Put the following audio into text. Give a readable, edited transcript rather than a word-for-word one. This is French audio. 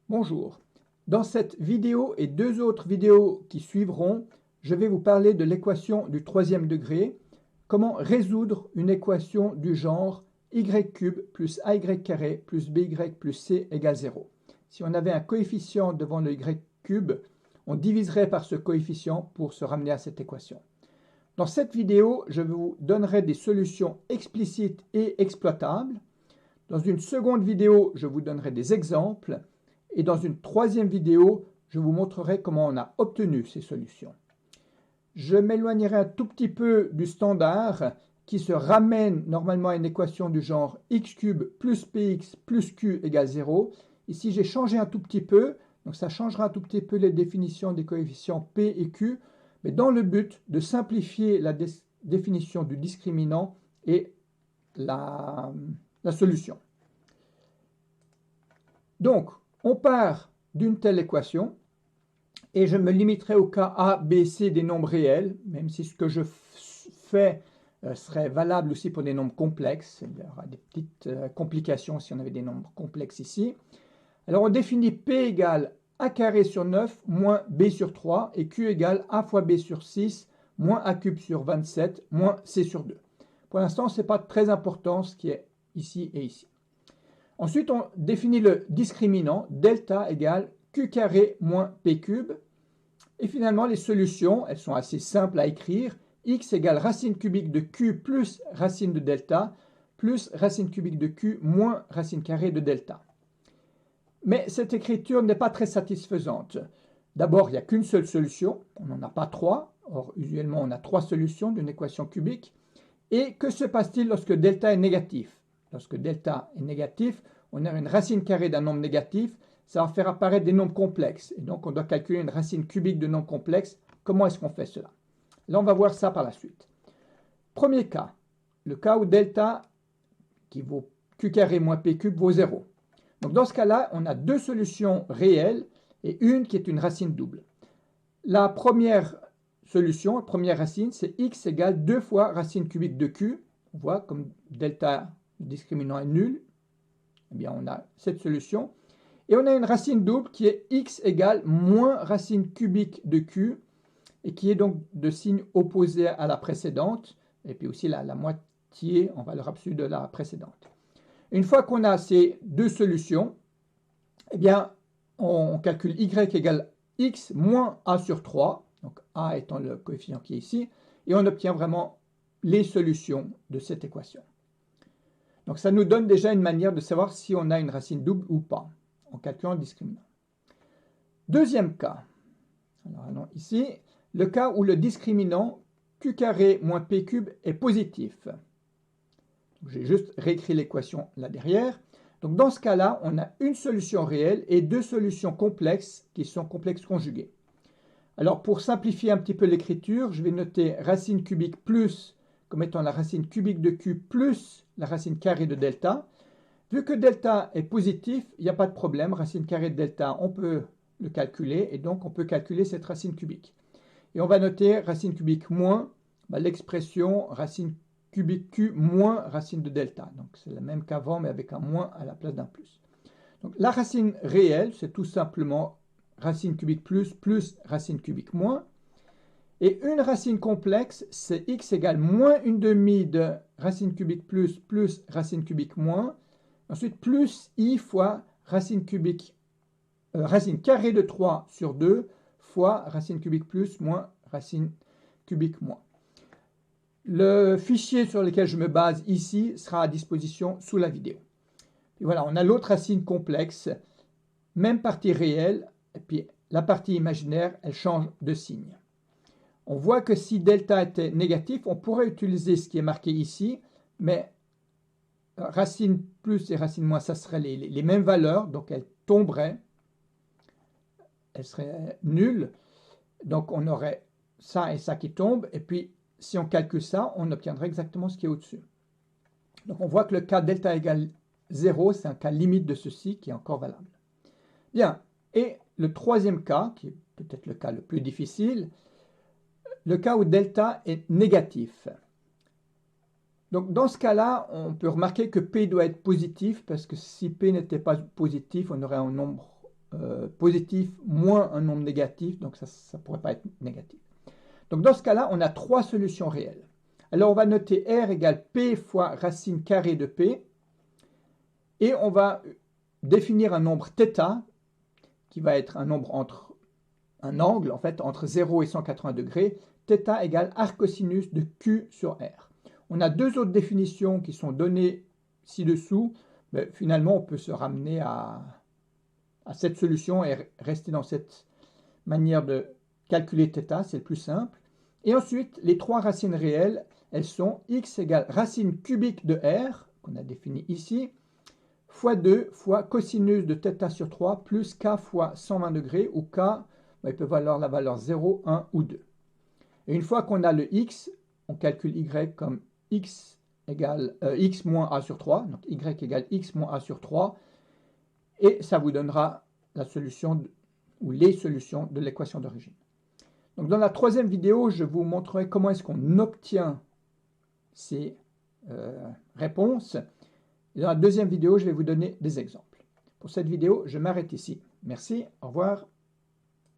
Bonjour. Dans cette vidéo et deux autres vidéos qui suivront, je vais vous parler de l'équation du troisième degré, comment résoudre une équation du genre y³ plus ay² plus by plus c égale 0. Si on avait un coefficient devant le y³, on diviserait par ce coefficient pour se ramener à cette équation. Dans cette vidéo, je vous donnerai des solutions explicites et exploitables. Dans une seconde vidéo, je vous donnerai des exemples. Et dans une troisième vidéo, je vous montrerai comment on a obtenu ces solutions. Je m'éloignerai un tout petit peu du standard qui se ramène normalement à une équation du genre x³ plus px plus q égale 0. Ici, j'ai changé un tout petit peu, donc ça changera un tout petit peu les définitions des coefficients p et q, mais dans le but de simplifier la définition du discriminant et la solution. Donc, on part d'une telle équation et je me limiterai au cas A, B, C des nombres réels, même si ce que je fais serait valable aussi pour des nombres complexes. Il y aura des petites complications si on avait des nombres complexes ici. Alors on définit P égale A carré sur 9 moins B sur 3 et Q égale A fois B sur 6 moins A³ sur 27 moins C sur 2. Pour l'instant, ce n'est pas très important ce qui est ici et ici. Ensuite, on définit le discriminant, delta égale q carré moins p³. Et finalement, les solutions, elles sont assez simples à écrire. X égale racine cubique de q plus racine de delta plus racine cubique de q moins racine carrée de delta. Mais cette écriture n'est pas très satisfaisante. D'abord, il n'y a qu'une seule solution. On n'en a pas trois. Or, usuellement, on a trois solutions d'une équation cubique. Et que se passe-t-il lorsque delta est négatif? Lorsque delta est négatif, on a une racine carrée d'un nombre négatif, ça va faire apparaître des nombres complexes. Et donc, on doit calculer une racine cubique de nombres complexes. Comment est-ce qu'on fait cela? Là, on va voir ça par la suite. Premier cas, le cas où delta, qui vaut q carré moins p³ vaut 0. Donc, dans ce cas-là, on a deux solutions réelles et une qui est une racine double. La première solution, la première racine, c'est x égale 2 fois racine cubique de q. On voit comme delta, le discriminant est nul. Eh bien, on a cette solution. Et on a une racine double qui est x égale moins racine cubique de q et qui est donc de signe opposé à la précédente. Et puis aussi la moitié en valeur absolue de la précédente. Une fois qu'on a ces deux solutions, eh bien, on calcule y égale x moins a sur 3. Donc a étant le coefficient qui est ici. Et on obtient vraiment les solutions de cette équation. Donc ça nous donne déjà une manière de savoir si on a une racine double ou pas, en calculant le discriminant. Deuxième cas, alors allons ici, le cas où le discriminant q carré moins p³ est positif. J'ai juste réécrit l'équation là derrière. Donc dans ce cas-là, on a une solution réelle et deux solutions complexes qui sont complexes conjuguées. Alors pour simplifier un petit peu l'écriture, je vais noter racine cubique plus comme étant la racine cubique de q plus la racine carrée de delta. Vu que delta est positif, il n'y a pas de problème. Racine carrée de delta, on peut le calculer et donc on peut calculer cette racine cubique. Et on va noter racine cubique moins l'expression racine cubique q moins racine de delta. Donc c'est la même qu'avant mais avec un moins à la place d'un plus. Donc la racine réelle, c'est tout simplement racine cubique plus plus racine cubique moins. Et une racine complexe, c'est x égale moins une demi de racine cubique plus plus racine cubique moins. Ensuite, plus i fois racine carrée de 3 sur 2 fois racine cubique plus moins racine cubique moins. Le fichier sur lequel je me base ici sera à disposition sous la vidéo. Et voilà, on a l'autre racine complexe, même partie réelle, et puis la partie imaginaire, elle change de signe. On voit que si delta était négatif, on pourrait utiliser ce qui est marqué ici, mais racine plus et racine moins, ça serait les mêmes valeurs, donc elles tomberaient, elles seraient nulles. Donc on aurait ça et ça qui tombent, et puis si on calcule ça, on obtiendrait exactement ce qui est au-dessus. Donc on voit que le cas delta égale 0, c'est un cas limite de ceci qui est encore valable. Bien, et le troisième cas, qui est peut-être le cas le plus difficile, le cas où delta est négatif. Donc dans ce cas-là, on peut remarquer que P doit être positif parce que si P n'était pas positif, on aurait un nombre positif moins un nombre négatif, donc ça ne pourrait pas être négatif. Donc dans ce cas-là, on a trois solutions réelles. Alors on va noter R égale P fois racine carrée de P, et on va définir un nombre θ, qui va être un nombre entre un angle, en fait, entre 0 et 180 degrés, θ égale arc-cosinus de Q sur R. On a deux autres définitions qui sont données ci-dessous, mais finalement on peut se ramener à cette solution et rester dans cette manière de calculer θ, c'est le plus simple. Et ensuite, les trois racines réelles, elles sont x égale racine cubique de R, qu'on a défini ici, fois 2 fois cosinus de θ sur 3 plus k fois 120 degrés, où k, il peut valoir la valeur 0, 1 ou 2. Et une fois qu'on a le x, on calcule y comme x égale x moins a sur 3, donc y égale x moins a sur 3, et ça vous donnera la solution ou les solutions de l'équation d'origine. Donc dans la troisième vidéo, je vous montrerai comment est-ce qu'on obtient ces réponses. Et dans la deuxième vidéo, je vais vous donner des exemples. Pour cette vidéo, je m'arrête ici. Merci, au revoir.